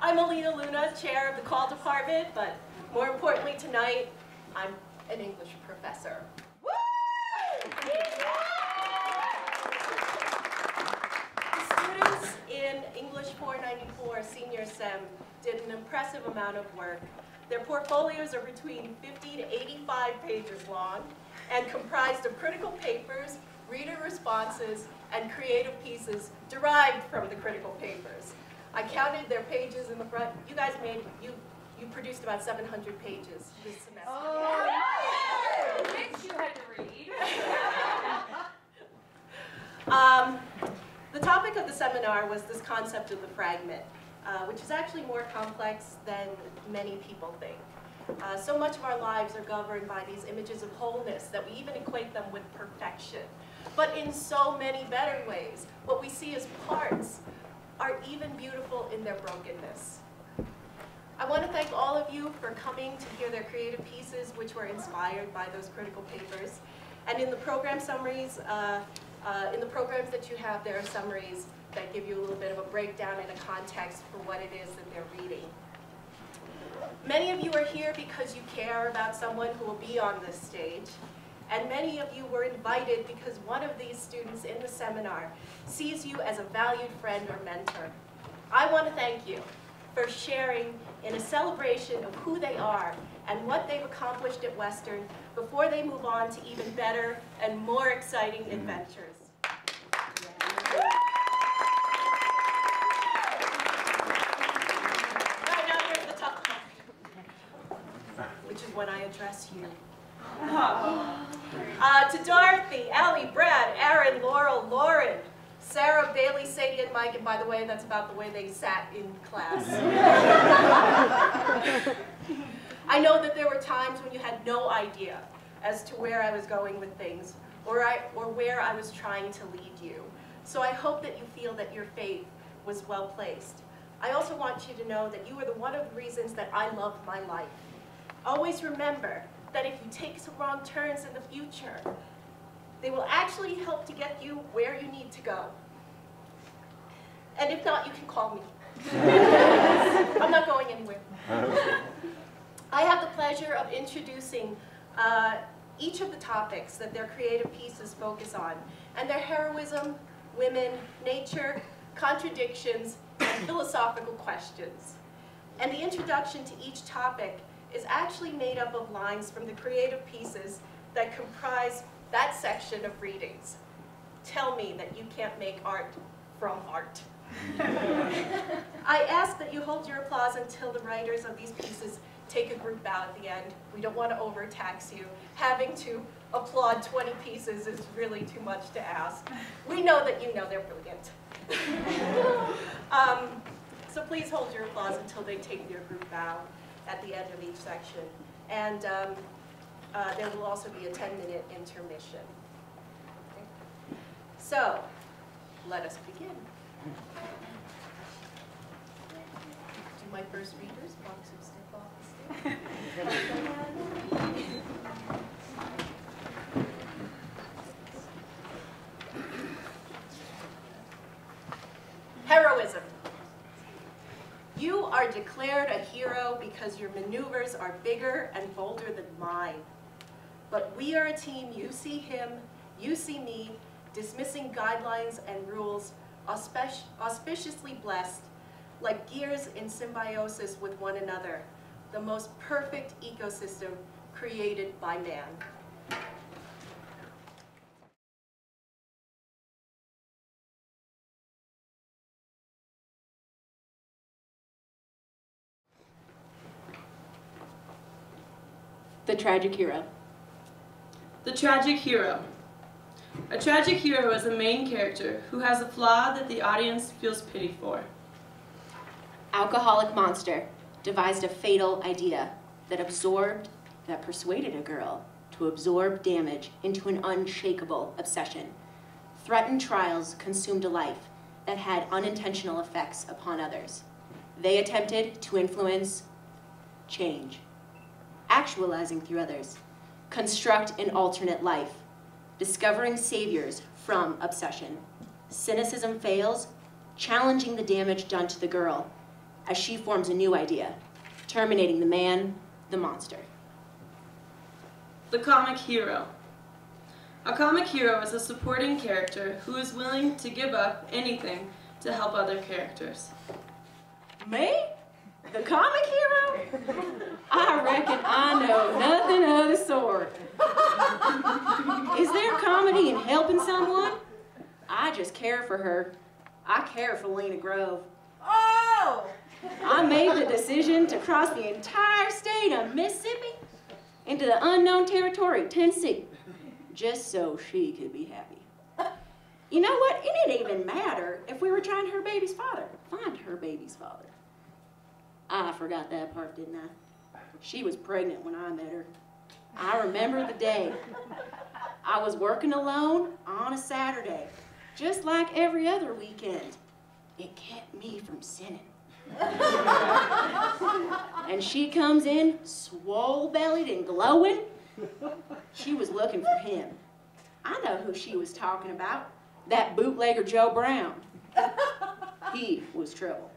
I'm Alina Luna, chair of the call department, but more importantly tonight, I'm an English professor. The students in English 494 Senior SEM did an impressive amount of work. Their portfolios are between 50 to 85 pages long and comprised of critical papers, reader responses, and creative pieces derived from the critical papers. I counted their pages in the front. You guys you produced about 700 pages this semester. Oh, which you had to read. The topic of the seminar was this concept of the fragment, which is actually more complex than many people think. So much of our lives are governed by these images of wholeness that we even equate them with perfection. But in so many better ways, what we see as parts are even beautiful in their brokenness. I want to thank all of you for coming to hear their creative pieces, which were inspired by those critical papers. And in the program summaries, in the programs that you have, there are summaries that give you a little bit of a breakdown and a context for what it is that they're reading. Many of you are here because you care about someone who will be on this stage. And many of you were invited because one of these students in the seminar sees you as a valued friend or mentor. I want to thank you for sharing in a celebration of who they are and what they've accomplished at Western before they move on to even better and more exciting adventures. Right now, here's the tough part, which is when I address you. To Dorothy, Ellie, Brad, Aaron, Laurel, Lauren, Sarah, Bailey, Sadie, and Mike, and by the way, that's about the way they sat in class. I know that there were times when you had no idea as to where I was going with things, or where I was trying to lead you. So I hope that you feel that your faith was well placed. I also want you to know that you are one of the reasons that I love my life. Always remember that if you take some wrong turns in the future, they will actually help to get you where you need to go. And if not, you can call me. I'm not going anywhere. I have the pleasure of introducing each of the topics that their creative pieces focus on, and their heroism, women, nature, contradictions, and philosophical questions. And the introduction to each topic is actually made up of lines from the creative pieces that comprise that section of readings. Tell me that you can't make art from art. I ask that you hold your applause until the writers of these pieces take a group bow at the end. We don't want to overtax you. Having to applaud 20 pieces is really too much to ask. We know that you know they're brilliant. So please hold your applause until they take their group bow at the end of each section. And there will also be a 10-minute intermission. Okay. So, let us begin. Do my first readers want to step off the stage? Heroism. You are declared a hero because your maneuvers are bigger and bolder than mine. But we are a team, you see him, you see me, dismissing guidelines and rules, auspiciously blessed, like gears in symbiosis with one another, the most perfect ecosystem created by man. The tragic hero. The tragic hero. A tragic hero is a main character who has a flaw that the audience feels pity for. Alcoholic monster devised a fatal idea that persuaded a girl to absorb damage into an unshakable obsession. Threatened trials consumed a life that had unintentional effects upon others. They attempted to influence change, actualizing through others, construct an alternate life, discovering saviors from obsession. Cynicism fails, challenging the damage done to the girl. as she forms a new idea, terminating the man, the monster. The comic hero. A comic hero is a supporting character who is willing to give up anything to help other characters. Me? The comic hero? I reckon I know nothing of the sort. Is there comedy in helping someone? I just care for her. I care for Lena Grove. Oh! I made the decision to cross the entire state of Mississippi into the unknown territory of Tennessee, just so she could be happy. You know what? It didn't even matter if we were trying her baby's father. Find her baby's father. I forgot that part, didn't I? She was pregnant when I met her. I remember the day. I was working alone on a Saturday, just like every other weekend. It kept me from sinning. And she comes in, swole-bellied and glowing. She was looking for him. I know who she was talking about. That bootlegger Joe Brown. He was trouble.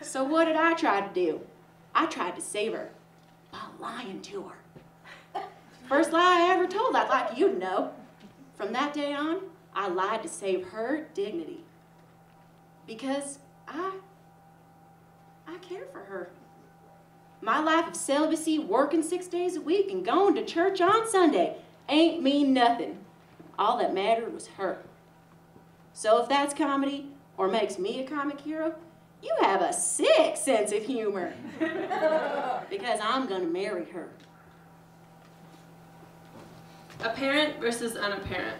So what did I try to do? I tried to save her by lying to her. First lie I ever told, I'd like you to know. From that day on, I lied to save her dignity. Because I care for her. My life of celibacy, working 6 days a week and going to church on Sunday ain't mean nothing. All that mattered was her. So if that's comedy or makes me a comic hero, you have a sick sense of humor. Because I'm gonna marry her. Apparent versus unapparent.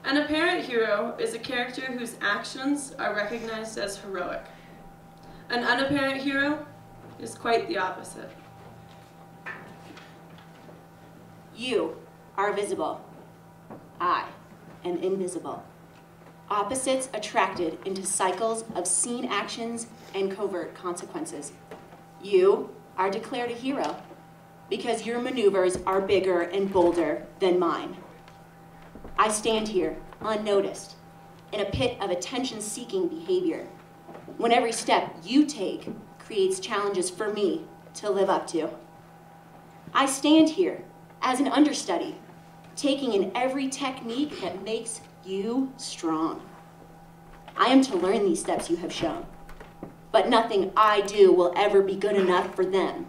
An apparent hero is a character whose actions are recognized as heroic. An unapparent hero is quite the opposite. You are visible. I am invisible. Opposites attracted into cycles of seen actions and covert consequences. You are declared a hero because your maneuvers are bigger and bolder than mine. I stand here unnoticed in a pit of attention-seeking behavior when every step you take creates challenges for me to live up to. I stand here as an understudy, taking in every technique that makes you strong. I am to learn these steps you have shown, but nothing I do will ever be good enough for them.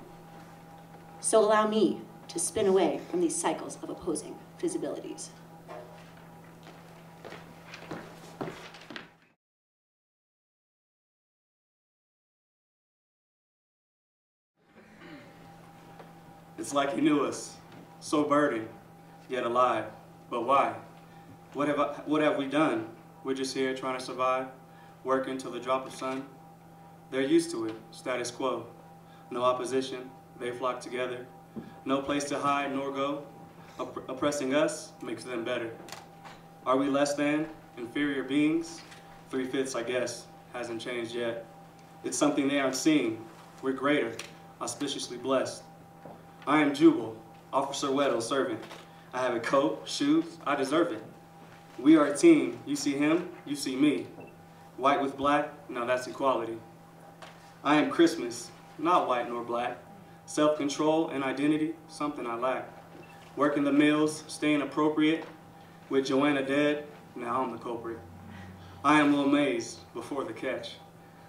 So allow me to spin away from these cycles of opposing visibilities. It's like he knew us, so burdened, yet alive. But why? What have we done? We're just here trying to survive, working till the drop of sun. They're used to it, status quo. No opposition, they flock together. No place to hide nor go. Oppressing us makes them better. Are we less than, inferior beings? 3/5, I guess, hasn't changed yet. It's something they aren't seeing. We're greater, auspiciously blessed. I am Jubal, Officer Weddle's servant. I have a coat, shoes, I deserve it. We are a team. You see him, you see me. White with black, now that's equality. I am Christmas, not white nor black. Self-control and identity, something I lack. Working the mills, staying appropriate. With Joanna dead, now I'm the culprit. I am Lil Mays, before the catch.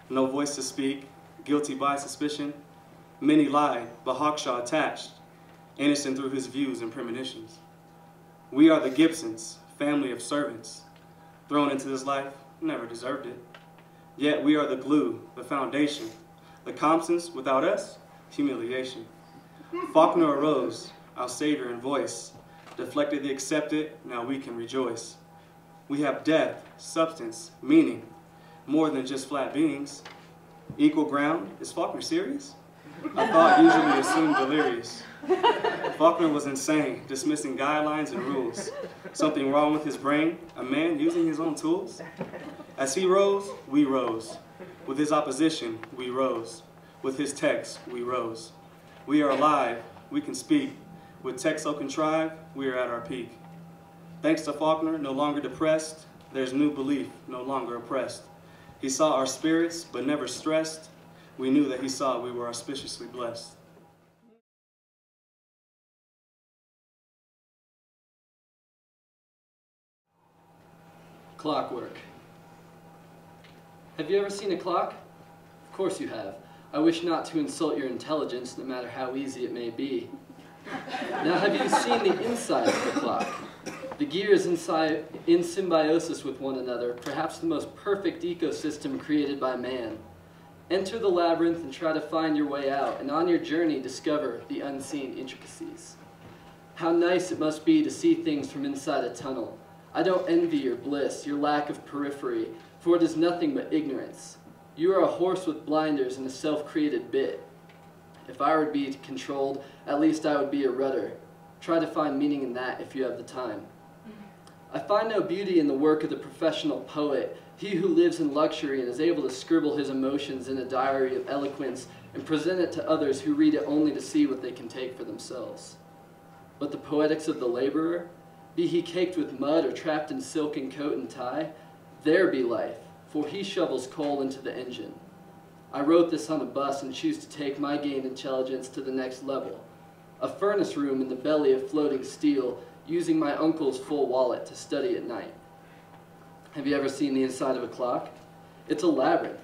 No voice to speak, guilty by suspicion. Many lied, but Hawkshaw attached, innocent through his views and premonitions. We are the Gibsons, family of servants. Thrown into this life, never deserved it. Yet we are the glue, the foundation. The Comptons, without us, humiliation. Faulkner arose, our savior in voice, deflected the accepted, now we can rejoice. We have depth, substance, meaning, more than just flat beings. Equal ground, is Faulkner serious? I thought usually assumed delirious. Faulkner was insane, dismissing guidelines and rules. Something wrong with his brain, a man using his own tools. As he rose, we rose. With his opposition, we rose. With his text, we rose. We are alive, we can speak. With text so contrived, we are at our peak. Thanks to Faulkner, no longer depressed, there's new belief, no longer oppressed. He saw our spirits, but never stressed. We knew that he saw we were auspiciously blessed. Clockwork. Have you ever seen a clock? Of course you have. I wish not to insult your intelligence, no matter how easy it may be. Now, have you seen the inside of the clock? The gears inside in symbiosis with one another, perhaps the most perfect ecosystem created by man. Enter the labyrinth and try to find your way out, and on your journey discover the unseen intricacies. How nice it must be to see things from inside a tunnel. I don't envy your bliss, your lack of periphery, for it is nothing but ignorance. You are a horse with blinders and a self-created bit. If I were to be controlled, at least I would be a rudder. Try to find meaning in that if you have the time. I find no beauty in the work of the professional poet, he who lives in luxury and is able to scribble his emotions in a diary of eloquence and present it to others who read it only to see what they can take for themselves. But the poetics of the laborer, be he caked with mud or trapped in silken coat and tie, there be life, for he shovels coal into the engine. I wrote this on a bus and choose to take my gained intelligence to the next level. A furnace room in the belly of floating steel, using my uncle's full wallet to study at night. Have you ever seen the inside of a clock? It's a labyrinth.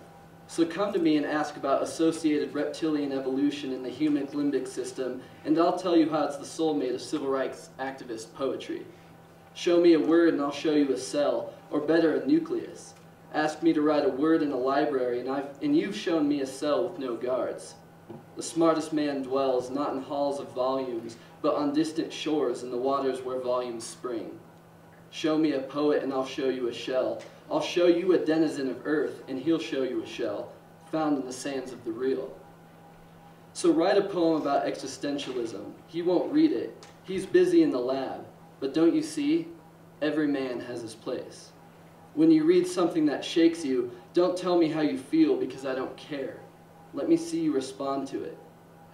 So come to me and ask about associated reptilian evolution in the human limbic system, and I'll tell you how it's the soulmate of civil rights activist poetry. Show me a word and I'll show you a cell, or better, a nucleus. Ask me to write a word in a library, and you've shown me a cell with no guards. The smartest man dwells not in halls of volumes, but on distant shores in the waters where volumes spring. Show me a poet and I'll show you a shell. I'll show you a denizen of earth, and he'll show you a shell, found in the sands of the real. So write a poem about existentialism. He won't read it. He's busy in the lab. But don't you see? Every man has his place. When you read something that shakes you, don't tell me how you feel because I don't care. Let me see you respond to it.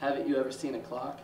Haven't you ever seen a clock?